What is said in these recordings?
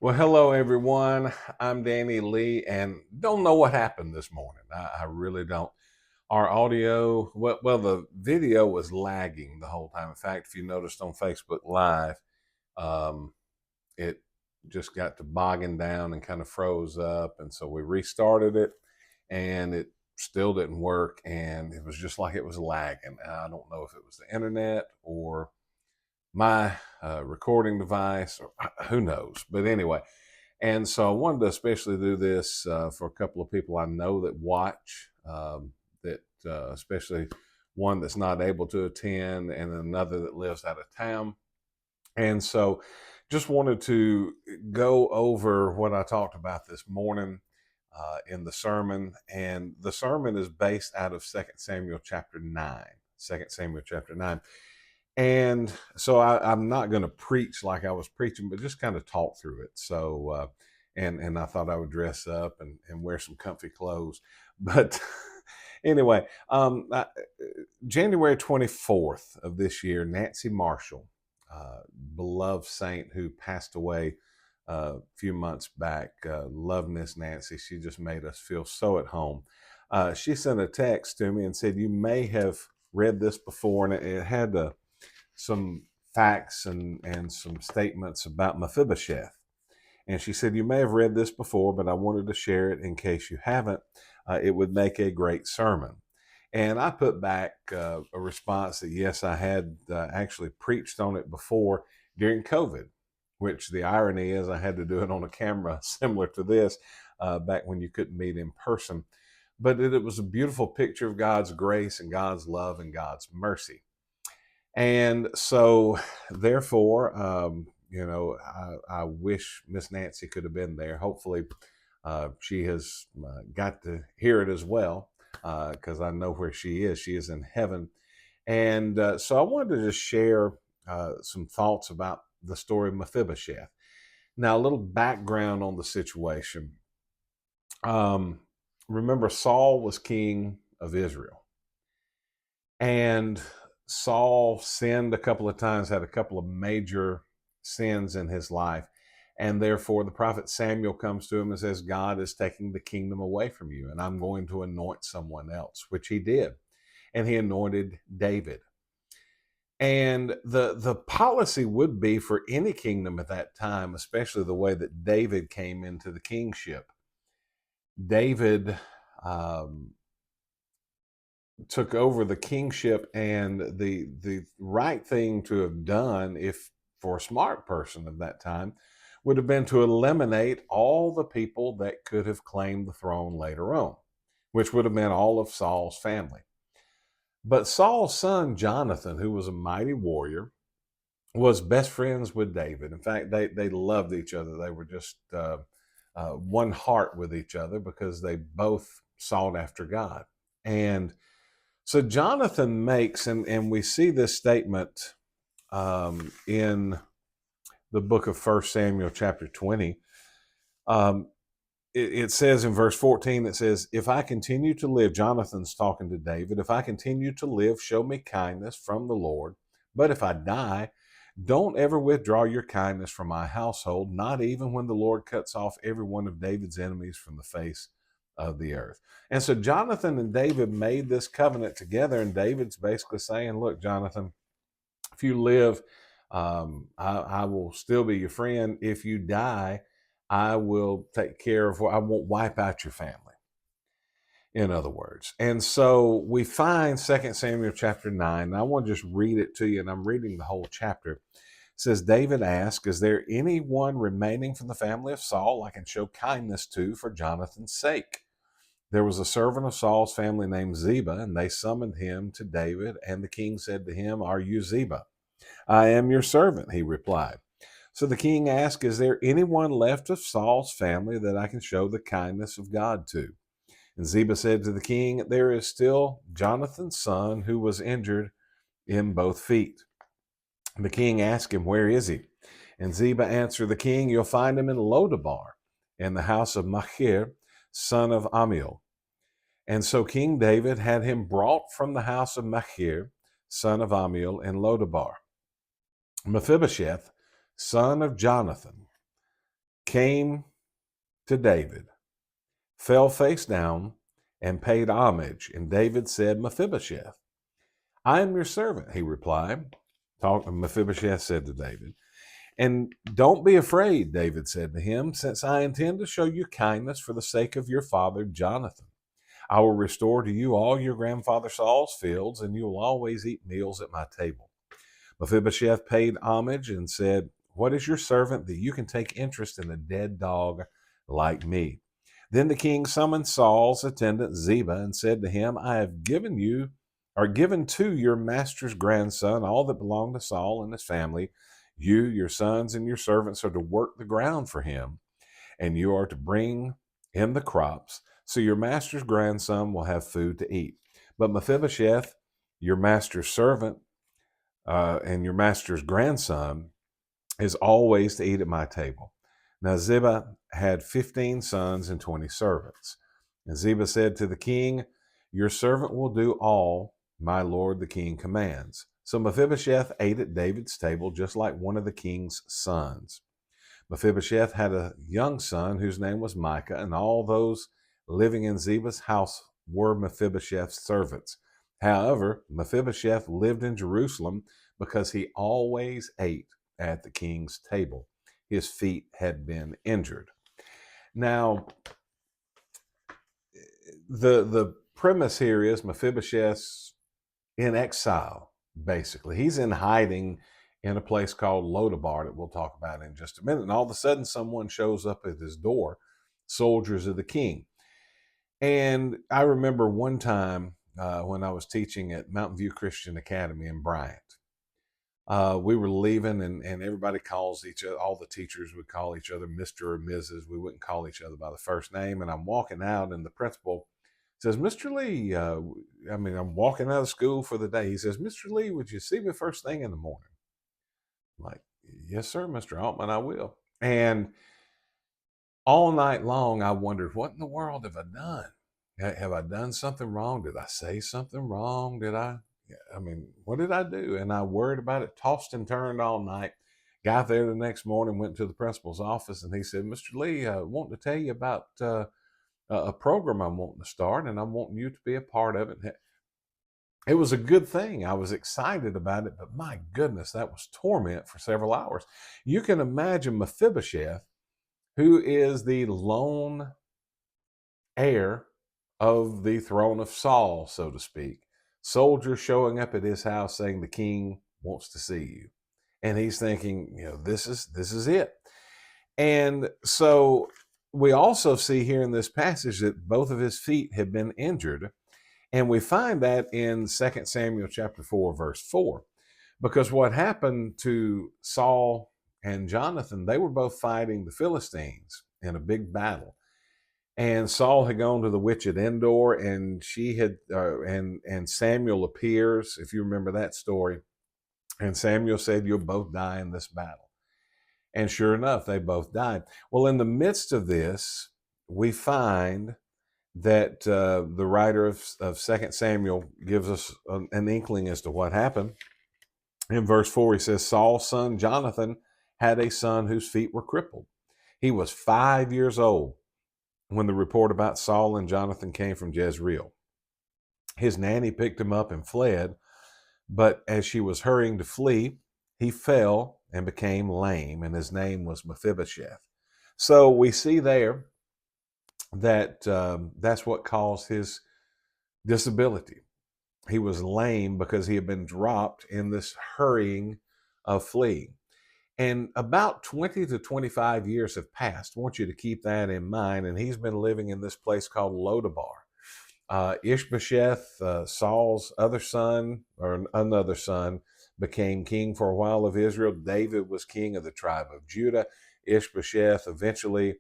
Well, hello everyone. I'm Danny Lee, and don't know what happened this morning. I really don't. Our audio, the video was lagging the whole time. In fact, if you noticed on Facebook Live, um, it just got to bogging down and kind of froze up, and so we restarted it, and it still didn't work, and it was just like it was lagging. I don't know if it was the internet or my recording device, or who knows. But anyway, and so I wanted to especially do this for a couple of people I know that watch, especially one that's not able to attend and another that lives out of town. And so just wanted to go over what I talked about this morning in the sermon. And the sermon is based out of Second Samuel chapter 9. 2 Samuel chapter 9. And so I'm not going to preach like I was preaching, but just kind of talk through it. And I thought I would dress up and wear some comfy clothes. But anyway, January 24th of this year, Nancy Marshall, beloved saint who passed away a few months back, love Miss Nancy. She just made us feel so at home. She sent a text to me and said, "You may have read this before," and it had some facts and some statements about Mephibosheth. And she said, "You may have read this before, but I wanted to share it in case you haven't. It would make a great sermon." And I put back a response that yes, I had actually preached on it before during COVID, which the irony is I had to do it on a camera similar to this back when you couldn't meet in person. But it was a beautiful picture of God's grace and God's love and God's mercy. And so, therefore, I wish Miss Nancy could have been there. Hopefully, she has got to hear it as well, because I know where she is. She is in heaven. And so, I wanted to just share some thoughts about the story of Mephibosheth. Now, a little background on the situation. Um, Remember, Saul was king of Israel. And Saul sinned a couple of times, had a couple of major sins in his life. And therefore, the prophet Samuel comes to him and says, "God is taking the kingdom away from you, and I'm going to anoint someone else," which he did. And he anointed David. And the policy would be for any kingdom at that time, especially the way that David came into the kingship. David took over the kingship, and the right thing to have done, if for a smart person of that time, would have been to eliminate all the people that could have claimed the throne later on, which would have been all of Saul's family. But Saul's son Jonathan, who was a mighty warrior, was best friends with David. In fact, they loved each other. They were just one heart with each other because they both sought after God. And so Jonathan makes, and we see this statement in the book of 1 Samuel chapter 20. It says in verse 14, it says, "If I continue to live," Jonathan's talking to David, "if I continue to live, show me kindness from the Lord. But if I die, don't ever withdraw your kindness from my household, not even when the Lord cuts off every one of David's enemies from the face of the earth." And so Jonathan and David made this covenant together, and David's basically saying, "Look, Jonathan, if you live, I will still be your friend. If you die, I will take care of, I won't wipe out your family," in other words. And so we find 2 Samuel chapter 9. And I want to just read it to you, and I'm reading the whole chapter. It says, "David asked, 'Is there anyone remaining from the family of Saul I can show kindness to for Jonathan's sake?' There was a servant of Saul's family named Ziba, and they summoned him to David. And the king said to him, 'Are you Ziba?' 'I am your servant,' he replied. So the king asked, 'Is there anyone left of Saul's family that I can show the kindness of God to?' And Ziba said to the king, 'There is still Jonathan's son who was injured in both feet.' The king asked him, 'Where is he?' And Ziba answered the king, 'You'll find him in Lodabar, in the house of Machir, son of Amiel.' And so King David had him brought from the house of Machir, son of Amiel, in Lodabar. Mephibosheth, son of Jonathan, came to David, fell face down, and paid homage. And David said, Mephibosheth. I am your servant, he replied. Mephibosheth said to David. And don't be afraid, David said to him, since I intend to show you kindness for the sake of your father Jonathan. I will restore to you all your grandfather Saul's fields, and you will always eat meals at my table. Mephibosheth paid homage and said, What is your servant that you can take interest in a dead dog like me? Then the king summoned Saul's attendant Ziba and said to him, I have given to your master's grandson all that belonged to Saul and his family. You, your sons, and your servants are to work the ground for him, and you are to bring in the crops, so your master's grandson will have food to eat. But Mephibosheth, your master's servant, and your master's grandson, is always to eat at my table. Now Ziba had 15 sons and 20 servants. And Ziba said to the king, Your servant will do all my lord the king commands. So Mephibosheth ate at David's table just like one of the king's sons. Mephibosheth had a young son whose name was Micah, and all those living in Ziba's house were Mephibosheth's servants. However, Mephibosheth lived in Jerusalem because he always ate at the king's table. His feet had been injured. Now, the premise here is Mephibosheth's in exile, basically. He's in hiding in a place called Lodabar that we'll talk about in just a minute. And all of a sudden, someone shows up at his door, soldiers of the king. And I remember one time when I was teaching at Mountain View Christian Academy in Bryant. We were leaving, and everybody calls each other, all the teachers would call each other Mr. or Mrs. We wouldn't call each other by the first name. And I'm walking out, and the principal says, Mr. Lee, I'm walking out of school for the day. He says, Mr. Lee, would you see me first thing in the morning? I'm like, yes, sir, Mr. Altman, I will. And all night long, I wondered, what in the world have I done? Have I done something wrong? Did I say something wrong? What did I do? And I worried about it, tossed and turned all night. Got there the next morning, went to the principal's office, and he said, Mr. Lee, I want to tell you about a program I'm wanting to start, and I'm wanting you to be a part of it. It was a good thing. I was excited about it, but my goodness, that was torment for several hours. You can imagine Mephibosheth, who is the lone heir of the throne of Saul, so to speak. Soldiers showing up at his house saying the king wants to see you. And he's thinking, this is it. And so we also see here in this passage that both of his feet had been injured. And we find that in 2 Samuel chapter 4, verse 4. Because what happened to Saul and Jonathan, they were both fighting the Philistines in a big battle. And Saul had gone to the witch at Endor, and she had, and Samuel appears, if you remember that story. And Samuel said, You'll both die in this battle. And sure enough, they both died. Well, in the midst of this, we find that the writer of 2 Samuel gives us an inkling as to what happened. In verse 4, he says, Saul's son Jonathan had a son whose feet were crippled. He was 5 years old when the report about Saul and Jonathan came from Jezreel. His nanny picked him up and fled, but as she was hurrying to flee, he fell and became lame, and his name was Mephibosheth. So we see there that that's what caused his disability. He was lame because he had been dropped in this hurrying of fleeing. And about 20 to 25 years have passed. I want you to keep that in mind. And he's been living in this place called Lodabar. Ishbosheth, Saul's other son, or another son, became king for a while of Israel. David was king of the tribe of Judah. Ishbosheth, eventually,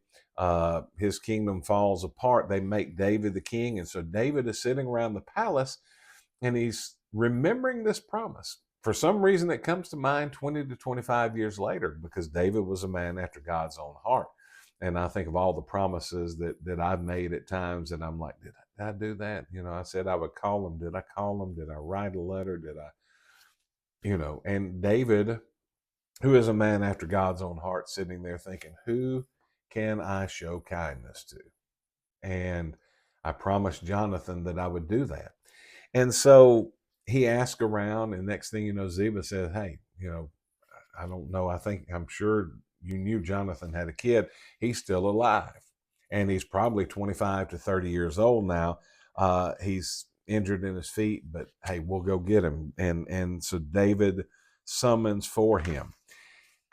his kingdom falls apart. They make David the king. And so David is sitting around the palace, and he's remembering this promise. For some reason, it comes to mind 20 to 25 years later, because David was a man after God's own heart. And I think of all the promises that I've made at times, and I'm like, did I do that? I said I would call him. Did I call him? Did I write a letter? Did I, and David, who is a man after God's own heart, sitting there thinking, who can I show kindness to? And I promised Jonathan that I would do that. And so he asked around, and next thing you know, Ziba said, hey, I don't know. I'm sure you knew Jonathan had a kid. He's still alive. And he's probably 25 to 30 years old now. He's injured in his feet, but hey, we'll go get him. And so David summons for him.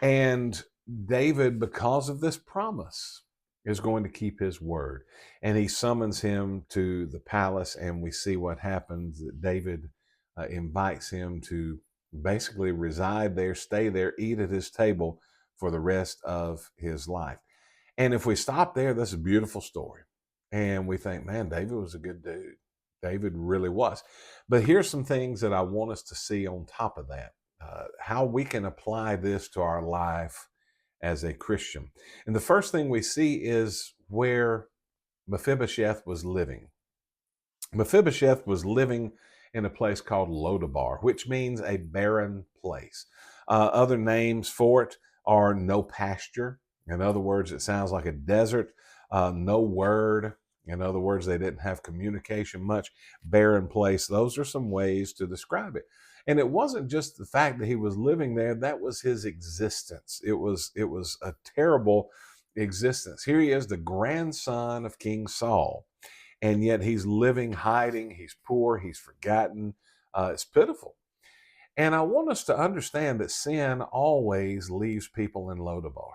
And David, because of this promise, is going to keep his word. And he summons him to the palace, and we see what happens. That David invites him to basically reside there, stay there, eat at his table for the rest of his life. And if we stop there, that's a beautiful story. And we think, man, David was a good dude. David really was. But here's some things that I want us to see on top of that, how we can apply this to our life as a Christian. And the first thing we see is where Mephibosheth was living. Mephibosheth was living in a place called Lodabar, which means a barren place. Other names for it are no pasture. In other words, it sounds like a desert. No word. In other words, they didn't have communication much. Barren place. Those are some ways to describe it. And it wasn't just the fact that he was living there, that was his existence. It was a terrible existence. Here he is, the grandson of King Saul, and yet he's living, hiding, he's poor, he's forgotten. It's pitiful. And I want us to understand that sin always leaves people in Lodabar.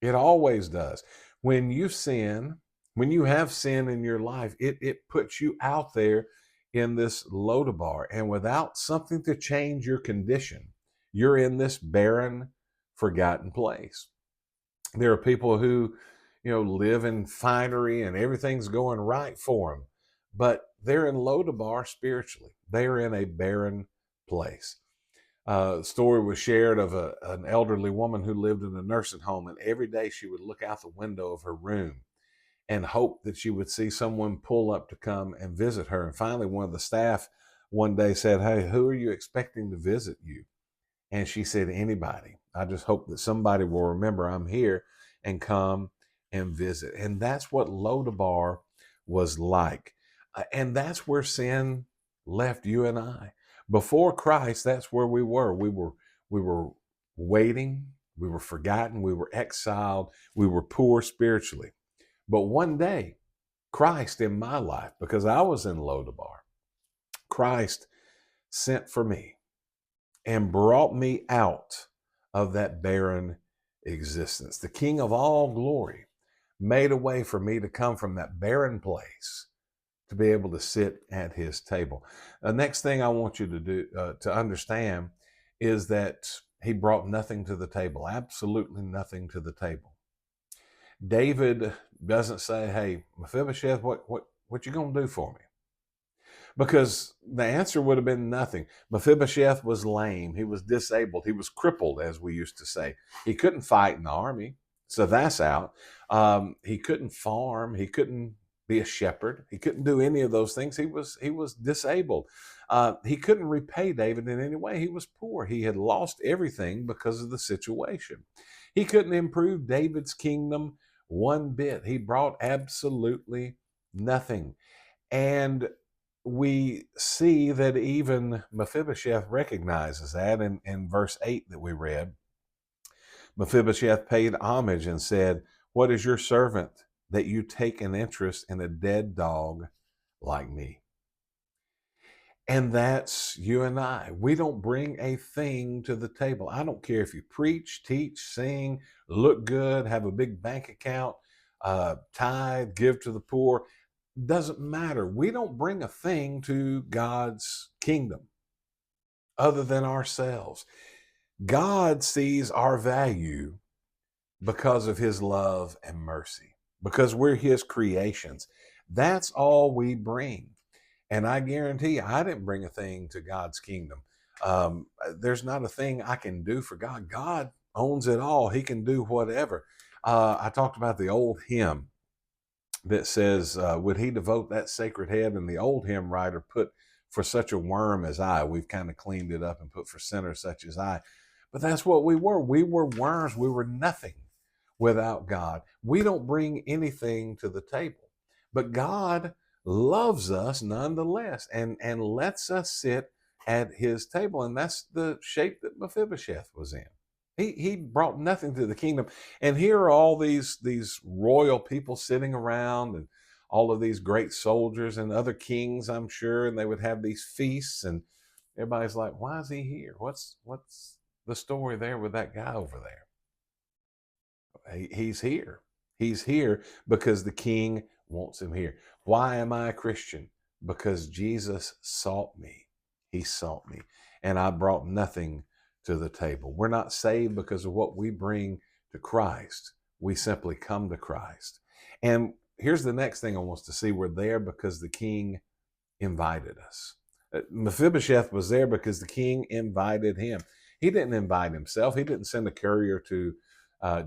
It always does. When you sin, when you have sin in your life, it puts you out there in this Lodabar. And without something to change your condition, you're in this barren, forgotten place. There are people who, live in finery and everything's going right for them, but they're in Lodabar spiritually. They're in a barren place. Story was shared of an elderly woman who lived in a nursing home, and every day she would look out the window of her room and hope that she would see someone pull up to come and visit her. And finally, one of the staff one day said, hey, who are you expecting to visit you? And she said, anybody. I just hope that somebody will remember I'm here and come and visit. And that's what Lodabar was like. And that's where sin left you and I. Before Christ, that's where we were. We were waiting. We were forgotten. We were exiled. We were poor spiritually. But one day, Christ in my life, because I was in Lodabar, Christ sent for me and brought me out of that barren existence. The King of all glory made a way for me to come from that barren place to be able to sit at his table. The next thing I want you to do, to understand, is that he brought nothing to the table, absolutely nothing to the table. David doesn't say, hey, Mephibosheth, what you going to do for me? Because the answer would have been nothing. Mephibosheth was lame. He was disabled. He was crippled, as we used to say. He couldn't fight in the army, so that's out. He couldn't farm. He couldn't be a shepherd. He couldn't do any of those things. He was disabled. He couldn't repay David in any way. He was poor. He had lost everything because of the situation. He couldn't improve David's kingdom one bit. He brought absolutely nothing. And we see that even Mephibosheth recognizes that in verse 8 that we read. Mephibosheth paid homage and said, what is your servant that you take an interest in a dead dog like me? And that's you and I. We don't bring a thing to the table. I don't care if you preach, teach, sing, look good, have a big bank account, tithe, give to the poor. Doesn't matter. We don't bring a thing to God's kingdom other than ourselves. God sees our value because of his love and mercy, because we're his creations. That's all we bring. And I guarantee you, I didn't bring a thing to God's kingdom. There's not a thing I can do for God. God owns it all. He can do whatever. I talked about the old hymn that says, would he devote that sacred head? And the old hymn writer put, for such a worm as I. We've kind of cleaned it up and put, for sinners such as I. But that's what we were. We were worms. We were nothing. without God. We don't bring anything to the table. But God loves us nonetheless and lets us sit at his table. And that's the shape that Mephibosheth was in. He brought nothing to the kingdom. And here are all these royal people sitting around, and all of these great soldiers and other kings, I'm sure, and they would have these feasts, and everybody's like, why is he here? What's the story there with that guy over there? He's here. He's here because the king wants him here. Why am I a Christian? Because Jesus sought me. He sought me. And I brought nothing to the table. We're not saved because of what we bring to Christ. We simply come to Christ. And here's the next thing I want us to see. We're there because the king invited us. Mephibosheth was there because the king invited him. He didn't invite himself. He didn't send a courier to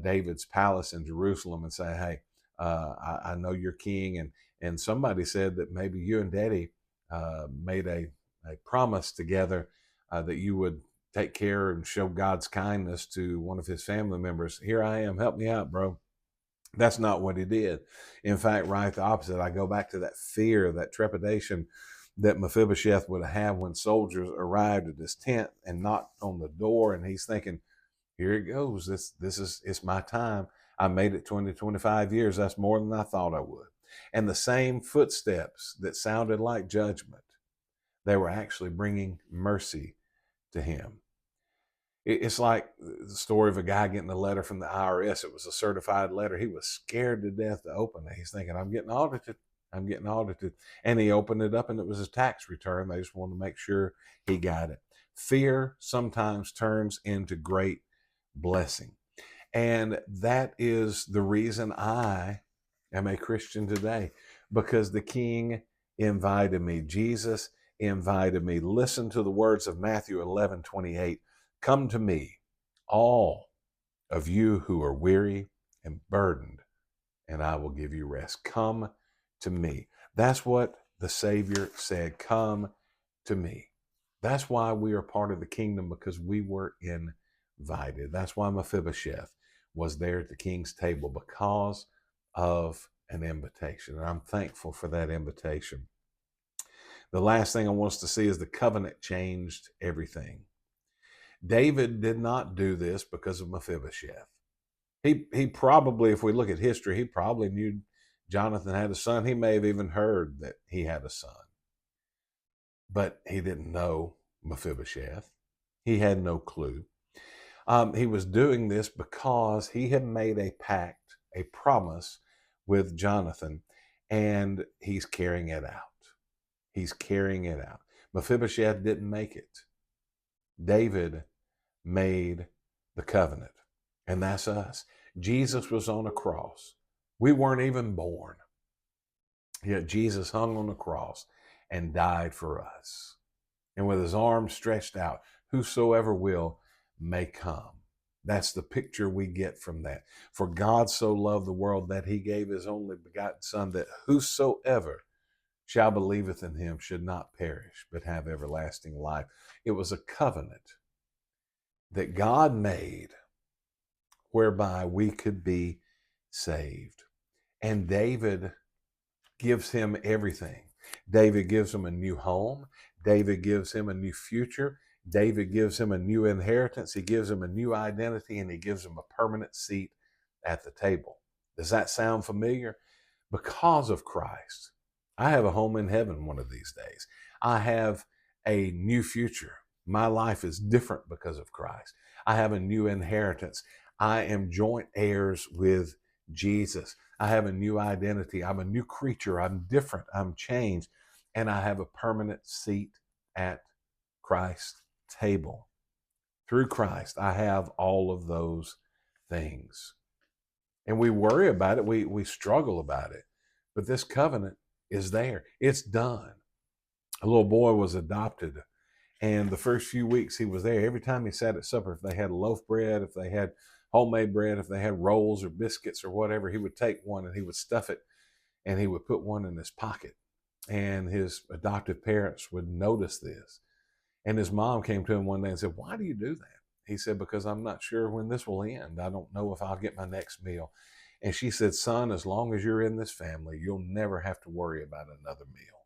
David's palace in Jerusalem and say, "Hey, I know you're king," and somebody said that maybe you and Daddy made a promise together that you would take care and show God's kindness to one of his family members. Here I am. Help me out, bro. That's not what he did. In fact, right the opposite. I go back to that fear, that trepidation that Mephibosheth would have when soldiers arrived at his tent and knocked on the door, and he's thinking, here it goes. It's my time. I made it 20, 25 years. That's more than I thought I would. And the same footsteps that sounded like judgment, they were actually bringing mercy to him. It's like the story of a guy getting a letter from the IRS. It was a certified letter. He was scared to death to open it. He's thinking, I'm getting audited. I'm getting audited. And he opened it up and it was his tax return. They just wanted to make sure he got it. Fear sometimes turns into great blessing. And that is the reason I am a Christian today, because the King invited me. Jesus invited me. Listen to the words of Matthew 11:28. Come to me, all of you who are weary and burdened, and I will give you rest. Come to me. That's what the Savior said. Come to me. That's why we are part of the kingdom, because we were invited. That's why Mephibosheth was there at the king's table, because of an invitation. And I'm thankful for that invitation. The last thing I want us to see is the covenant changed everything. David did not do this because of Mephibosheth. He probably, if we look at history, he probably knew Jonathan had a son. He may have even heard that he had a son. But he didn't know Mephibosheth. He had no clue. He was doing this because he had made a pact, a promise with Jonathan, and he's carrying it out. He's carrying it out. Mephibosheth didn't make it. David made the covenant, and that's us. Jesus was on a cross. We weren't even born, yet Jesus hung on the cross and died for us. And with his arms stretched out, whosoever will may come. That's the picture we get from that. For God so loved the world that he gave his only begotten Son, that whosoever shall believeth in him should not perish, but have everlasting life. It was a covenant that God made whereby we could be saved. And David gives him everything. David gives him a new home. David gives him a new future. David gives him a new inheritance. He gives him a new identity, and he gives him a permanent seat at the table. Does that sound familiar? Because of Christ, I have a home in heaven one of these days. I have a new future. My life is different because of Christ. I have a new inheritance. I am joint heirs with Jesus. I have a new identity. I'm a new creature. I'm different. I'm changed. And I have a permanent seat at Christ's table. Through Christ, I have all of those things. And we worry about it. We struggle about it. But this covenant is there. It's done. A little boy was adopted, and the first few weeks he was there. Every time he sat at supper, if they had loaf bread, if they had homemade bread, if they had rolls or biscuits or whatever, he would take one and he would stuff it, and he would put one in his pocket. And his adoptive parents would notice this. And his mom came to him one day and said, "Why do you do that?" He said, because I'm not sure when this will end. I don't know if I'll get my next meal. And she said, son, as long as you're in this family, you'll never have to worry about another meal.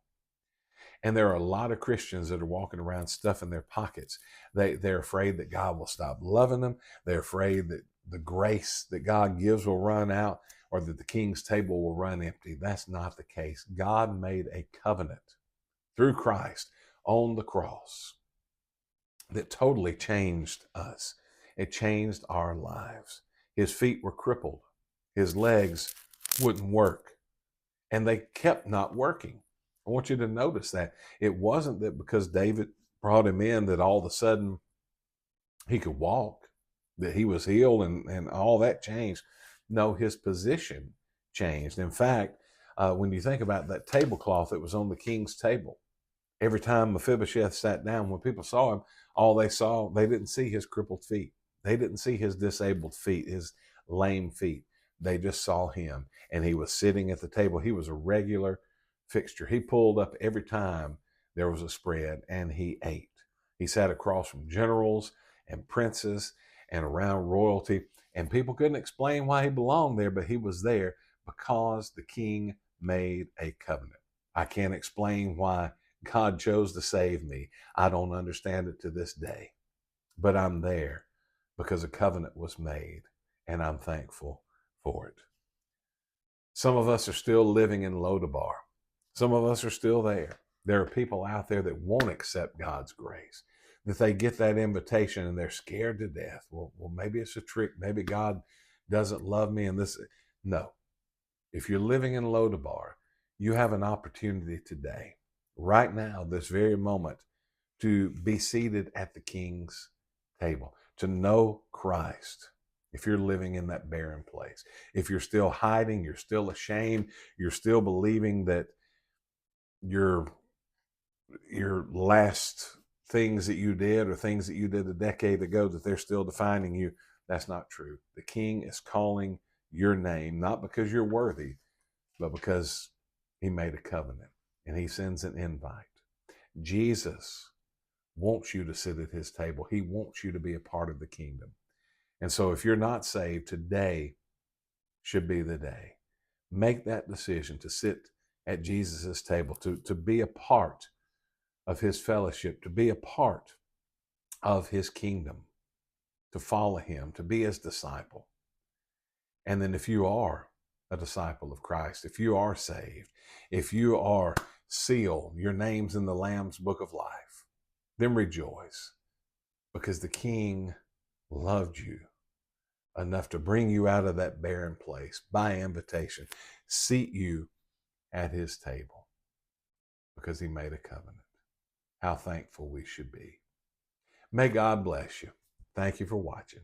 And there are a lot of Christians that are walking around stuffing their pockets. They're afraid that God will stop loving them. They're afraid that the grace that God gives will run out, or that the king's table will run empty. That's not the case. God made a covenant through Christ on the cross that totally changed us. It changed our lives. His feet were crippled. His legs wouldn't work, and they kept not working. I want you to notice that it wasn't that because David brought him in that all of a sudden he could walk, that he was healed, and all that changed. No, his position changed. In fact, when you think about that tablecloth that was on the king's table, every time Mephibosheth sat down, when people saw him, all they saw, they didn't see his crippled feet. They didn't see his disabled feet, his lame feet. They just saw him, and he was sitting at the table. He was a regular fixture. He pulled up every time there was a spread, and he ate. He sat across from generals and princes and around royalty, and people couldn't explain why he belonged there, but he was there because the king made a covenant. I can't explain why God chose to save me. I don't understand it to this day, but I'm there because a covenant was made, and I'm thankful for it. Some of us are still living in Lodabar. Some of us are still there. There are people out there that won't accept God's grace, that they get that invitation and they're scared to death. Well, maybe it's a trick. Maybe God doesn't love me, and this. No. If you're living in Lodabar, you have an opportunity today, right now, this very moment, to be seated at the king's table, to know Christ. If you're living in that barren place, if you're still hiding, you're still ashamed, you're still believing that your last things that you did, or things that you did a decade ago, that they're still defining you, that's not true. The king is calling your name, not because you're worthy, but because he made a covenant, and he sends an invite. Jesus wants you to sit at his table. He wants you to be a part of the kingdom. And so if you're not saved, today should be the day. Make that decision to sit at Jesus' table, to be a part of his fellowship, to be a part of his kingdom, to follow him, to be his disciple. And then if you are a disciple of Christ, if you are saved, if you are sealed, your name's in the Lamb's book of life, then rejoice, because the King loved you enough to bring you out of that barren place by invitation, seat you at his table, because he made a covenant. How thankful we should be. May God bless you. Thank you for watching.